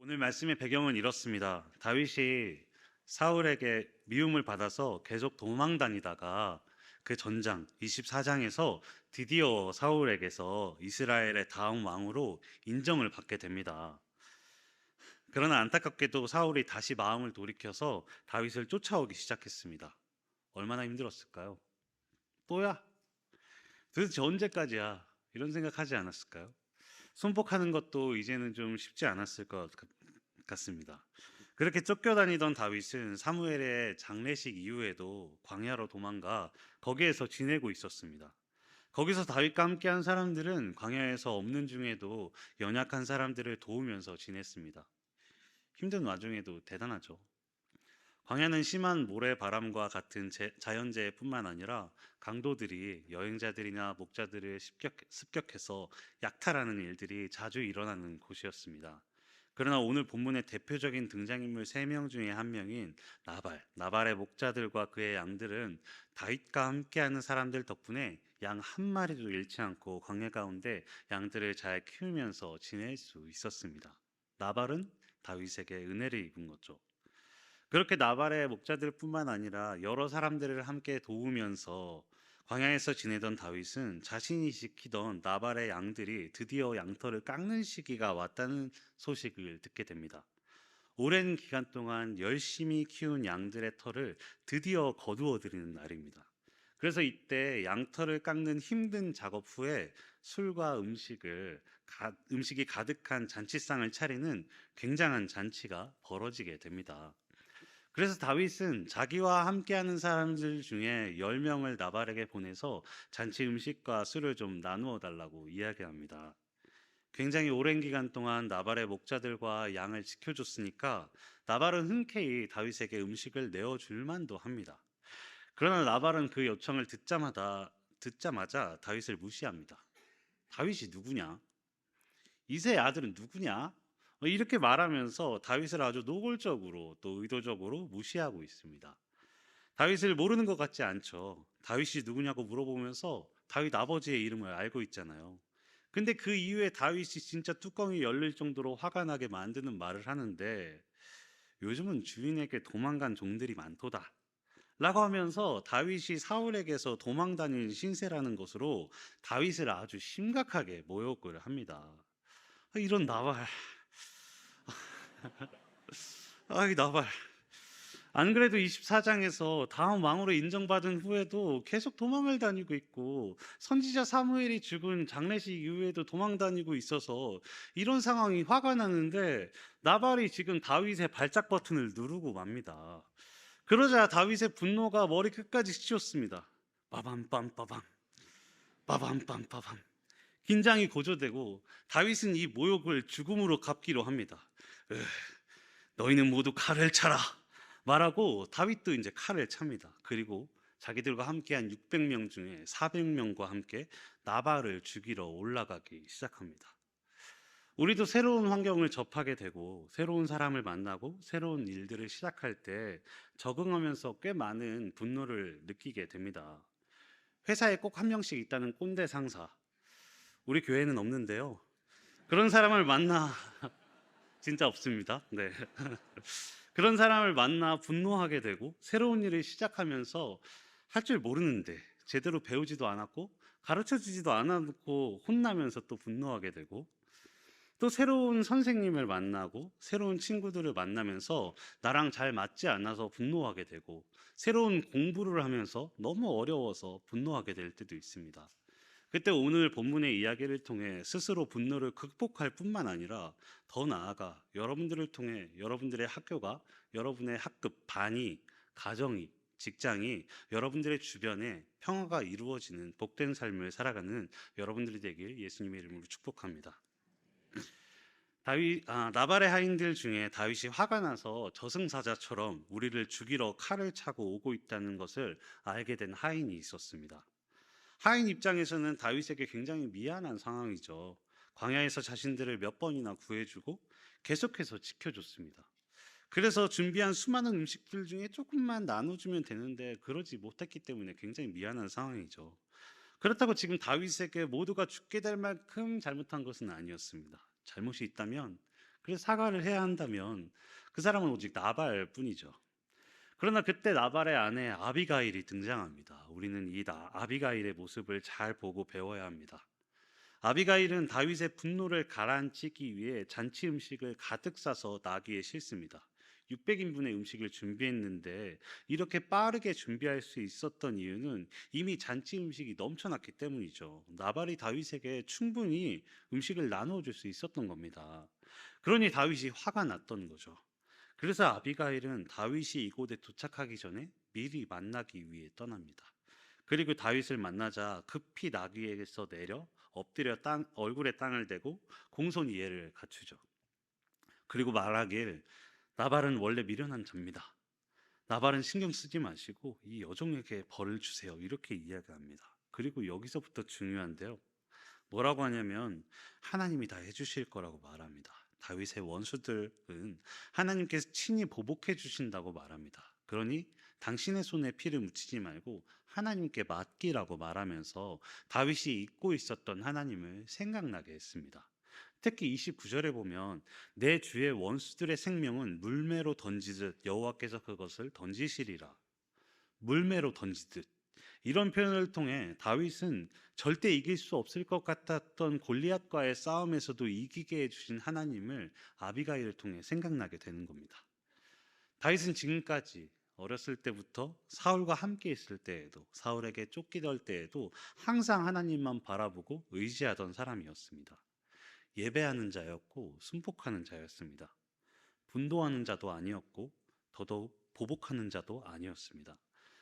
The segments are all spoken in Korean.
오늘 말씀의 배경은 이렇습니다. 다윗이 사울에게 미움을 받아서 계속 도망 다니다가 그 전장 24장에서 드디어 사울에게서 이스라엘의 다음 왕으로 인정을 받게 됩니다. 그러나 안타깝게도 사울이 다시 마음을 돌이켜서 다윗을 쫓아오기 시작했습니다. 얼마나 힘들었을까요? 또야? 도대체 언제까지야? 이런 생각하지 않았을까요? 순복하는 것도 이제는 좀 쉽지 않았을 것 같습니다. 그렇게 쫓겨다니던 다윗은 사무엘의 장례식 이후에도 광야로 도망가 거기에서 지내고 있었습니다. 거기서 다윗과 함께한 사람들은 광야에서 없는 중에도 연약한 사람들을 도우면서 지냈습니다. 힘든 와중에도 대단하죠. 광야는 심한 모래바람과 같은 자연재해뿐만 아니라 강도들이 여행자들이나 목자들을 습격해서 약탈하는 일들이 자주 일어나는 곳이었습니다. 그러나 오늘 본문의 대표적인 등장인물 3명 중에 한 명인 나발의 목자들과 그의 양들은 다윗과 함께하는 사람들 덕분에 양 한 마리도 잃지 않고 광야 가운데 양들을 잘 키우면서 지낼 수 있었습니다. 나발은 다윗에게 은혜를 입은 거죠. 그렇게 나발의 목자들뿐만 아니라 여러 사람들을 함께 도우면서 광야에서 지내던 다윗은 자신이 지키던 나발의 양들이 드디어 양털을 깎는 시기가 왔다는 소식을 듣게 됩니다. 오랜 기간 동안 열심히 키운 양들의 털을 드디어 거두어 드리는 날입니다. 그래서 이때 양털을 깎는 힘든 작업 후에 술과 음식이 가득한 잔치상을 차리는 굉장한 잔치가 벌어지게 됩니다. 그래서 다윗은 자기와 함께하는 사람들 중에 10명을 나발에게 보내서 잔치 음식과 술을 좀 나누어 달라고 이야기합니다. 굉장히 오랜 기간 동안 나발의 목자들과 양을 지켜줬으니까 나발은 흔쾌히 다윗에게 음식을 내어줄 만도 합니다. 그러나 나발은 그 요청을 듣자마자 다윗을 무시합니다. 다윗이 누구냐? 이새의 아들은 누구냐? 이렇게 말하면서 다윗을 아주 노골적으로 또 의도적으로 무시하고 있습니다. 다윗을 모르는 것 같지 않죠. 다윗이 누구냐고 물어보면서 다윗 아버지의 이름을 알고 있잖아요. 근데 그 이후에 다윗이 진짜 뚜껑이 열릴 정도로 화가 나게 만드는 말을 하는데 요즘은 주인에게 도망간 종들이 많도다. 라고 하면서 다윗이 사울에게서 도망 다닌 신세라는 것으로 다윗을 아주 심각하게 모욕을 합니다. 이런 나발. 이 나발. 안 그래도 24장에서 다음 왕으로 인정받은 후에도 계속 도망을 다니고 있고 선지자 사무엘이 죽은 장례식 이후에도 도망 다니고 있어서 이런 상황이 화가 나는데 나발이 지금 다윗의 발작 버튼을 누르고 맙니다. 그러자 다윗의 분노가 머리 끝까지 치솟습니다. 빠밤빰빠밤 빠밤빰빠밤 긴장이 고조되고 다윗은 이 모욕을 죽음으로 갚기로 합니다. 너희는 모두 칼을 차라 말하고 다윗도 이제 칼을 찹니다. 그리고 자기들과 함께한 600명 중에 400명과 함께 나발을 죽이러 올라가기 시작합니다. 우리도 새로운 환경을 접하게 되고 새로운 사람을 만나고 새로운 일들을 시작할 때 적응하면서 꽤 많은 분노를 느끼게 됩니다. 회사에 꼭 한 명씩 있다는 꼰대 상사. 우리 교회는 없는데요. 그런 사람을 만나 진짜 없습니다. 네. 그런 사람을 만나 분노하게 되고 새로운 일을 시작하면서 할 줄 모르는데 제대로 배우지도 않았고 가르쳐 주지도 않았고 혼나면서 또 분노하게 되고 또 새로운 선생님을 만나고 새로운 친구들을 만나면서 나랑 잘 맞지 않아서 분노하게 되고 새로운 공부를 하면서 너무 어려워서 분노하게 될 때도 있습니다. 그때 오늘 본문의 이야기를 통해 스스로 분노를 극복할 뿐만 아니라 더 나아가 여러분들을 통해 여러분들의 학교가, 여러분의 학급, 반이, 가정이, 직장이, 여러분들의 주변에 평화가 이루어지는 복된 삶을 살아가는 여러분들이 되길 예수님의 이름으로 축복합니다. 나발의 하인들 중에 다윗이 화가 나서 저승사자처럼 우리를 죽이러 칼을 차고 오고 있다는 것을 알게 된 하인이 있었습니다. 하인 입장에서는 다윗에게 굉장히 미안한 상황이죠. 광야에서 자신들을 몇 번이나 구해주고 계속해서 지켜줬습니다. 그래서 준비한 수많은 음식들 중에 조금만 나눠주면 되는데 그러지 못했기 때문에 굉장히 미안한 상황이죠. 그렇다고 지금 다윗에게 모두가 죽게 될 만큼 잘못한 것은 아니었습니다. 잘못이 있다면 그래서 사과를 해야 한다면 그 사람은 오직 나발뿐이죠. 그러나 그때 나발의 아내 아비가일이 등장합니다. 우리는 이 아비가일의 모습을 잘 보고 배워야 합니다. 아비가일은 다윗의 분노를 가라앉히기 위해 잔치 음식을 가득 싸서 나귀에 싣습니다. 600인분의 음식을 준비했는데 이렇게 빠르게 준비할 수 있었던 이유는 이미 잔치 음식이 넘쳐났기 때문이죠. 나발이 다윗에게 충분히 음식을 나누어 줄 수 있었던 겁니다. 그러니 다윗이 화가 났던 거죠. 그래서 아비가일은 다윗이 이곳에 도착하기 전에 미리 만나기 위해 떠납니다. 그리고 다윗을 만나자 급히 나귀에서 내려 엎드려 얼굴에 땅을 대고 공손이해를 갖추죠. 그리고 말하길 나발은 원래 미련한 자입니다. 나발은 신경 쓰지 마시고 이 여종에게 벌을 주세요. 이렇게 이야기합니다. 그리고 여기서부터 중요한데요. 뭐라고 하냐면 하나님이 다 해주실 거라고 말합니다. 다윗의 원수들은 하나님께서 친히 보복해 주신다고 말합니다. 그러니 당신의 손에 피를 묻히지 말고 하나님께 맡기라고 말하면서 다윗이 잊고 있었던 하나님을 생각나게 했습니다. 특히 29절에 보면 내 주의 원수들의 생명은 물매로 던지듯 여호와께서 그것을 던지시리라. 물매로 던지듯 이런 표현을 통해 다윗은 절대 이길 수 없을 것 같았던 골리앗과의 싸움에서도 이기게 해주신 하나님을 아비가일을 통해 생각나게 되는 겁니다. 다윗은 지금까지 어렸을 때부터 사울과 함께 있을 때에도 사울에게 쫓기던 때에도 항상 하나님만 바라보고 의지하던 사람이었습니다. 예배하는 자였고 순복하는 자였습니다. 분도하는 자도 아니었고 더더욱 보복하는 자도 아니었습니다.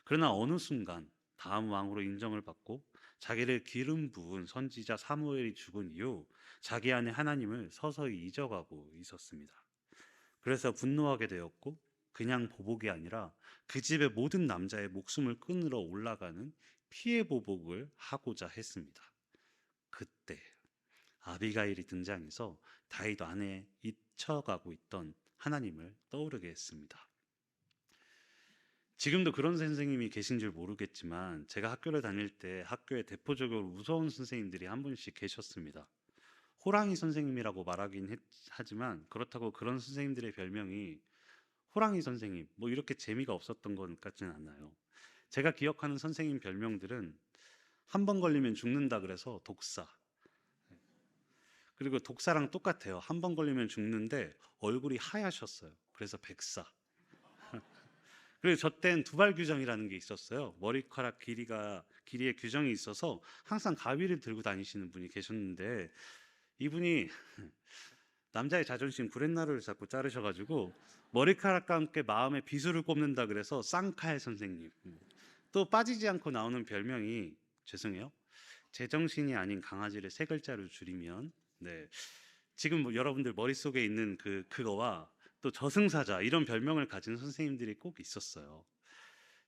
그러나 어느 순간 다음 왕으로 인정을 받고 자기를 기름 부은 선지자 사무엘이 죽은 이후 자기 안에 하나님을 서서히 잊어가고 있었습니다. 그래서 분노하게 되었고 그냥 보복이 아니라 그 집의 모든 남자의 목숨을 끊으러 올라가는 피해 보복을 하고자 했습니다. 그때 아비가일이 등장해서 다윗 안에 잊혀가고 있던 하나님을 떠오르게 했습니다. 지금도 그런 선생님이 계신 줄 모르겠지만 제가 학교를 다닐 때 학교에 대표적으로 무서운 선생님들이 한 분씩 계셨습니다. 호랑이 선생님이라고 말하긴 하지만 그렇다고 그런 선생님들의 별명이 호랑이 선생님 뭐 이렇게 재미가 없었던 것 같지는 않아요. 제가 기억하는 선생님 별명들은 한 번 걸리면 죽는다 그래서 독사, 그리고 독사랑 똑같아요. 한 번 걸리면 죽는데 얼굴이 하얗셨어요. 그래서 백사. 그리고 저 땐 두발 규정이라는 게 있었어요. 머리카락 길이의 규정이 있어서 항상 가위를 들고 다니시는 분이 계셨는데 이분이 남자의 자존심 구렛나루를 자꾸 자르셔가지고 머리카락과 함께 마음의 비수를 꼽는다 그래서 쌍칼 선생님. 또 빠지지 않고 나오는 별명이 죄송해요. 제정신이 아닌 강아지를 세 글자로 줄이면 네. 지금 뭐 여러분들 머릿속에 있는 그거와 또 저승사자 이런 별명을 가진 선생님들이 꼭 있었어요.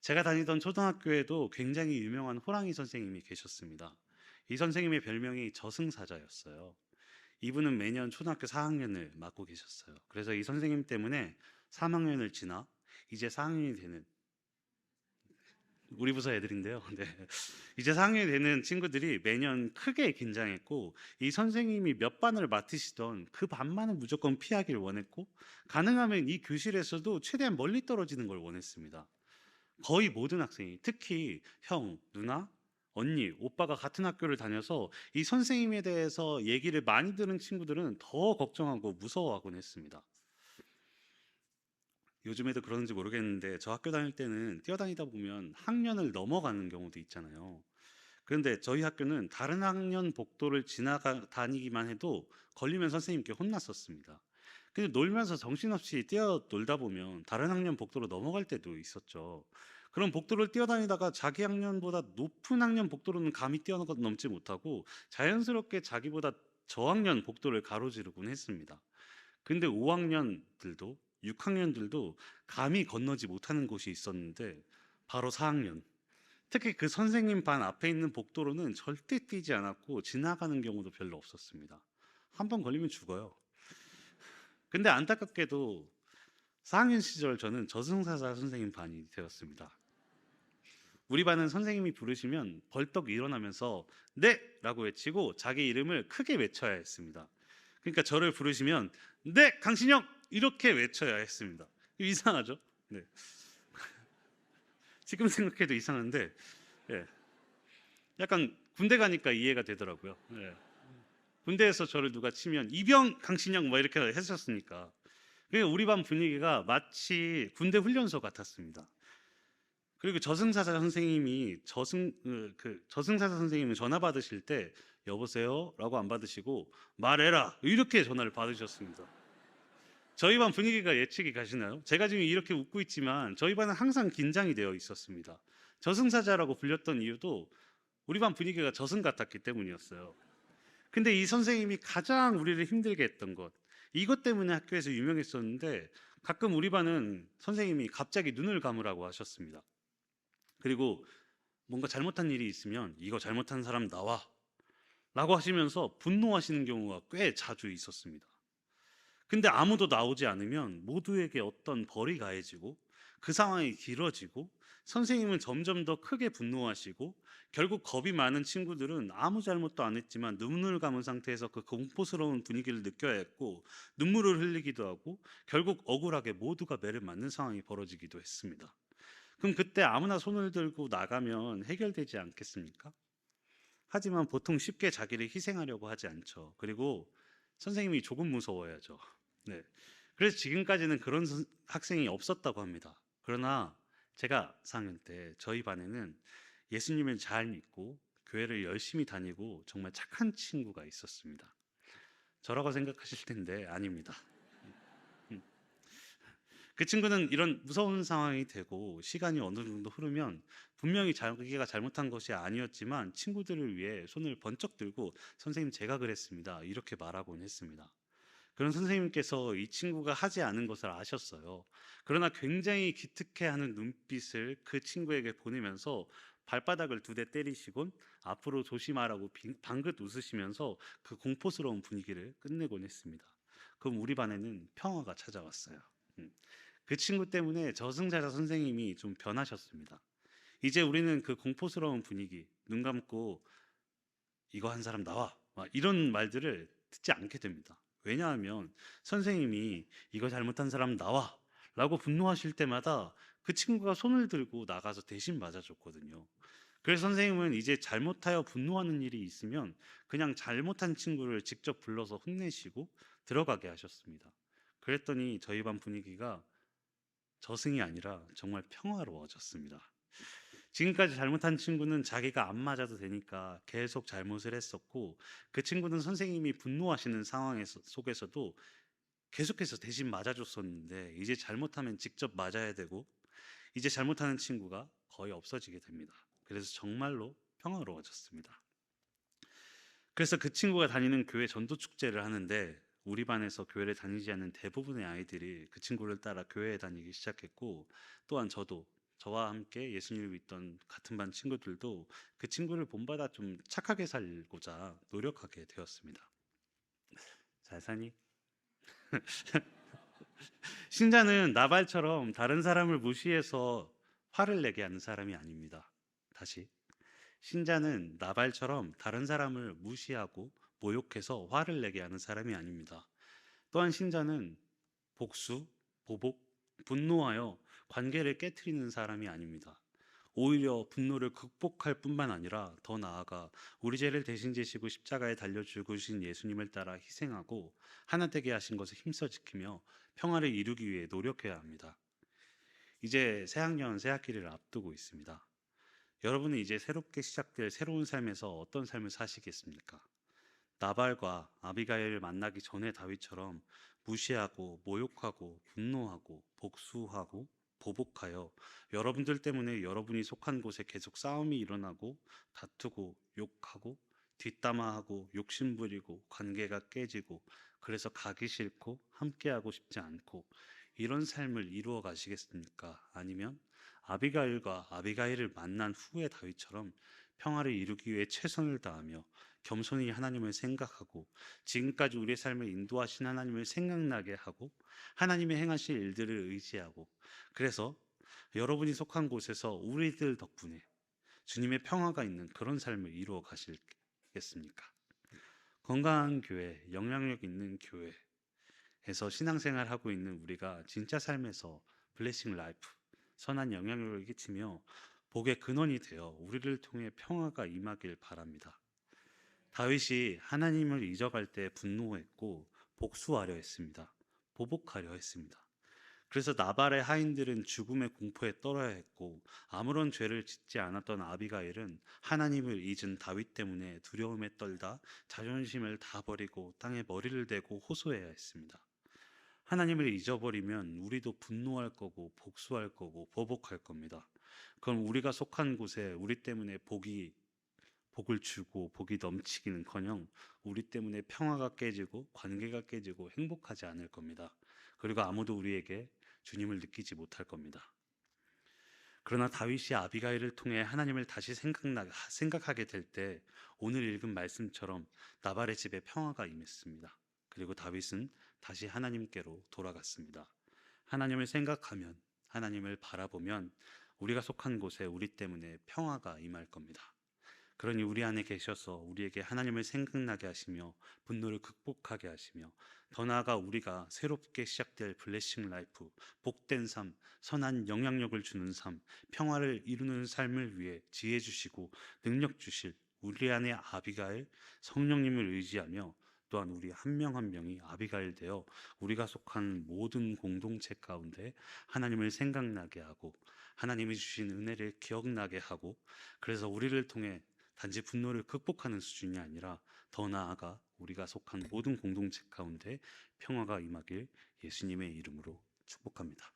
제가 다니던 초등학교에도 굉장히 유명한 호랑이 선생님이 계셨습니다. 이 선생님의 별명이 저승사자였어요. 이분은 매년 초등학교 4학년을 맡고 계셨어요. 그래서 이 선생님 때문에 3학년을 지나 이제 4학년이 되는 우리 부서 애들인데요. 네. 이제 4학년이 되는 친구들이 매년 크게 긴장했고 이 선생님이 몇 반을 맡으시던 그 반만은 무조건 피하길 원했고 가능하면 이 교실에서도 최대한 멀리 떨어지는 걸 원했습니다. 거의 모든 학생이 특히 형, 누나, 언니, 오빠가 같은 학교를 다녀서 이 선생님에 대해서 얘기를 많이 들은 친구들은 더 걱정하고 무서워하곤 했습니다. 요즘에도 그러는지 모르겠는데 저 학교 다닐 때는 뛰어다니다 보면 학년을 넘어가는 경우도 있잖아요. 그런데 저희 학교는 다른 학년 복도를 다니기만 해도 걸리면 선생님께 혼났었습니다. 근데 놀면서 정신없이 뛰어놀다 보면 다른 학년 복도로 넘어갈 때도 있었죠. 그럼 복도를 뛰어다니다가 자기 학년보다 높은 학년 복도로는 감히 뛰어넘지 못하고 자연스럽게 자기보다 저학년 복도를 가로지르곤 했습니다. 근데 5학년들도 6학년들도 감히 건너지 못하는 곳이 있었는데 바로 4학년. 특히 그 선생님 반 앞에 있는 복도로는 절대 뛰지 않았고 지나가는 경우도 별로 없었습니다. 한 번 걸리면 죽어요. 근데 안타깝게도 4학년 시절 저는 저승사자 선생님 반이 되었습니다. 우리 반은 선생님이 부르시면 벌떡 일어나면서 네! 라고 외치고 자기 이름을 크게 외쳐야 했습니다. 그러니까 저를 부르시면 "네, 강신영!" 이렇게 외쳐야 했습니다. 이상하죠? 네. 지금 생각해도 이상한데 예. 약간 군대 가니까 이해가 되더라고요. 예. 군대에서 저를 누가 치면 "이병 강신영." 뭐 이렇게 했었으니까. 우리 반 분위기가 마치 군대 훈련소 같았습니다. 그리고 저승사자 선생님이 저승사자 선생님은 전화 받으실 때 "여보세요?"라고 안 받으시고 "말해라." 이렇게 전화를 받으셨습니다. 저희 반 분위기가 예측이 가시나요? 제가 지금 이렇게 웃고 있지만 저희 반은 항상 긴장이 되어 있었습니다. 저승사자라고 불렸던 이유도 우리 반 분위기가 저승 같았기 때문이었어요. 근데 이 선생님이 가장 우리를 힘들게 했던 것, 이것 때문에 학교에서 유명했었는데 가끔 우리 반은 선생님이 갑자기 눈을 감으라고 하셨습니다. 그리고 뭔가 잘못한 일이 있으면 "이거 잘못한 사람 나와." 라고 하시면서 분노하시는 경우가 꽤 자주 있었습니다. 근데 아무도 나오지 않으면 모두에게 어떤 벌이 가해지고 그 상황이 길어지고 선생님은 점점 더 크게 분노하시고 결국 겁이 많은 친구들은 아무 잘못도 안 했지만 눈을 감은 상태에서 그 공포스러운 분위기를 느껴야 했고 눈물을 흘리기도 하고 결국 억울하게 모두가 매를 맞는 상황이 벌어지기도 했습니다. 그럼 그때 아무나 손을 들고 나가면 해결되지 않겠습니까? 하지만 보통 쉽게 자기를 희생하려고 하지 않죠. 그리고 선생님이 조금 무서워야죠. 네. 그래서 지금까지는 그런 학생이 없었다고 합니다. 그러나 제가 4학년 때 저희 반에는 예수님을 잘 믿고 교회를 열심히 다니고 정말 착한 친구가 있었습니다. 저라고 생각하실 텐데 아닙니다. 음. 그 친구는 이런 무서운 상황이 되고 시간이 어느 정도 흐르면 분명히 자기가 잘못한 것이 아니었지만 친구들을 위해 손을 번쩍 들고 "선생님, 제가 그랬습니다." 이렇게 말하곤 했습니다. 그런 선생님께서 이 친구가 하지 않은 것을 아셨어요. 그러나 굉장히 기특해하는 눈빛을 그 친구에게 보내면서 발바닥을 2대 때리시곤 앞으로 조심하라고 방긋 웃으시면서 그 공포스러운 분위기를 끝내곤 했습니다. 그럼 우리 반에는 평화가 찾아왔어요. 음. 그 친구 때문에 저승사자 선생님이 좀 변하셨습니다. 이제 우리는 그 공포스러운 분위기, 눈 감고 "이거 한 사람 나와." 막 이런 말들을 듣지 않게 됩니다. 왜냐하면 선생님이 "이거 잘못한 사람 나와." 라고 분노하실 때마다 그 친구가 손을 들고 나가서 대신 맞아줬거든요. 그래서 선생님은 이제 잘못하여 분노하는 일이 있으면 그냥 잘못한 친구를 직접 불러서 혼내시고 들어가게 하셨습니다. 그랬더니 저희 반 분위기가 저승이 아니라 정말 평화로워졌습니다. 지금까지 잘못한 친구는 자기가 안 맞아도 되니까 계속 잘못을 했었고 그 친구는 선생님이 분노하시는 속에서도 계속해서 대신 맞아줬었는데 이제 잘못하면 직접 맞아야 되고 이제 잘못하는 친구가 거의 없어지게 됩니다. 그래서 정말로 평화로워졌습니다. 그래서 그 친구가 다니는 교회 전도 축제를 하는데 우리 반에서 교회를 다니지 않는 대부분의 아이들이 그 친구를 따라 교회에 다니기 시작했고 또한 저와 함께 예수님을 믿던 같은 반 친구들도 그 친구를 본받아 좀 착하게 살고자 노력하게 되었습니다. 잘 사니? 신자는 나발처럼 다른 사람을 무시해서 화를 내게 하는 사람이 아닙니다. 다시. 신자는 나발처럼 다른 사람을 무시하고 모욕해서 화를 내게 하는 사람이 아닙니다. 또한 신자는 복수, 보복, 분노하여 관계를 깨트리는 사람이 아닙니다. 오히려 분노를 극복할 뿐만 아니라 더 나아가 우리 죄를 대신 지시고 십자가에 달려 죽으신 예수님을 따라 희생하고 하나 되게 하신 것을 힘써 지키며 평화를 이루기 위해 노력해야 합니다. 이제 새학년 새학기를 앞두고 있습니다. 여러분은 이제 새롭게 시작될 새로운 삶에서 어떤 삶을 사시겠습니까? 나발과 아비가일을 만나기 전에 다윗처럼 무시하고 모욕하고 분노하고 복수하고 보복하여 여러분들 때문에 여러분이 속한 곳에 계속 싸움이 일어나고 다투고 욕하고 뒷담화하고 욕심부리고 관계가 깨지고 그래서 가기 싫고 함께하고 싶지 않고 이런 삶을 이루어 가시겠습니까? 아니면 아비가일과 아비가일을 만난 후에 다윗처럼 평화를 이루기 위해 최선을 다하며 겸손히 하나님을 생각하고 지금까지 우리의 삶을 인도하신 하나님을 생각나게 하고 하나님의 행하실 일들을 의지하고 그래서 여러분이 속한 곳에서 우리들 덕분에 주님의 평화가 있는 그런 삶을 이루어 가시겠습니까? 건강한 교회, 영향력 있는 교회에서 신앙생활하고 있는 우리가 진짜 삶에서 블레싱 라이프, 선한 영향력을 끼치며 복의 근원이 되어 우리를 통해 평화가 임하길 바랍니다. 다윗이 하나님을 잊어갈 때 분노했고 복수하려 했습니다. 보복하려 했습니다. 그래서 나발의 하인들은 죽음의 공포에 떨어야 했고 아무런 죄를 짓지 않았던 아비가일은 하나님을 잊은 다윗 때문에 두려움에 떨다 자존심을 다 버리고 땅에 머리를 대고 호소해야 했습니다. 하나님을 잊어버리면 우리도 분노할 거고 복수할 거고 보복할 겁니다. 그럼 우리가 속한 곳에 우리 때문에 복을 주고 복이 넘치기는커녕 우리 때문에 평화가 깨지고 관계가 깨지고 행복하지 않을 겁니다. 그리고 아무도 우리에게 주님을 느끼지 못할 겁니다. 그러나 다윗이 아비가일을 통해 하나님을 다시 생각하게 될 때 오늘 읽은 말씀처럼 나발의 집에 평화가 임했습니다. 그리고 다윗은 다시 하나님께로 돌아갔습니다. 하나님을 생각하면, 하나님을 바라보면 우리가 속한 곳에 우리 때문에 평화가 임할 겁니다. 그러니 우리 안에 계셔서 우리에게 하나님을 생각나게 하시며 분노를 극복하게 하시며 더 나아가 우리가 새롭게 시작될 블레싱 라이프, 복된 삶, 선한 영향력을 주는 삶, 평화를 이루는 삶을 위해 지혜 주시고 능력 주실 우리 안에 아비가일 성령님을 의지하며 또한 우리 한 명 한 명이 아비가일 되어 우리가 속한 모든 공동체 가운데 하나님을 생각나게 하고 하나님이 주신 은혜를 기억나게 하고 그래서 우리를 통해 단지 분노를 극복하는 수준이 아니라 더 나아가 우리가 속한 모든 공동체 가운데 평화가 임하길 예수님의 이름으로 축복합니다.